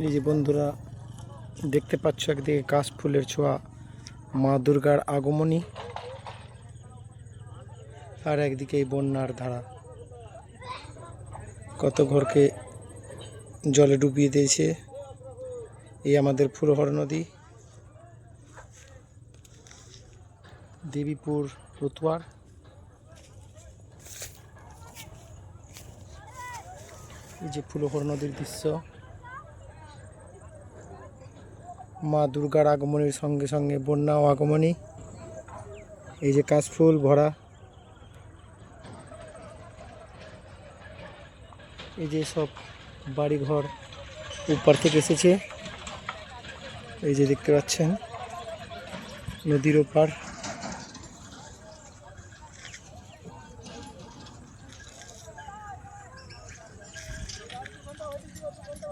এই যে বন্ধুরা দেখতে পাচ্ছ, একদিকে কাশ ফুলের ছোঁয়া, মা দুর্গার আগমনী, আর একদিকে এই বন্যার ধারা কত ঘরকে জলে ডুবিয়ে দিয়েছে। এই আমাদের ফুরোহর নদী, দেবীপুর রতুয়ার। এই যে ফুরোহর নদীর দৃশ্য, মা দুর্গার আগমনের সঙ্গে সঙ্গে বন্যা ও আগমনী। এই যে কাশফুল ভরা, এই যে সব বাড়িঘর উপর থেকে এসেছে। এই যে দেখতে পাচ্ছেন নদীর ওপার।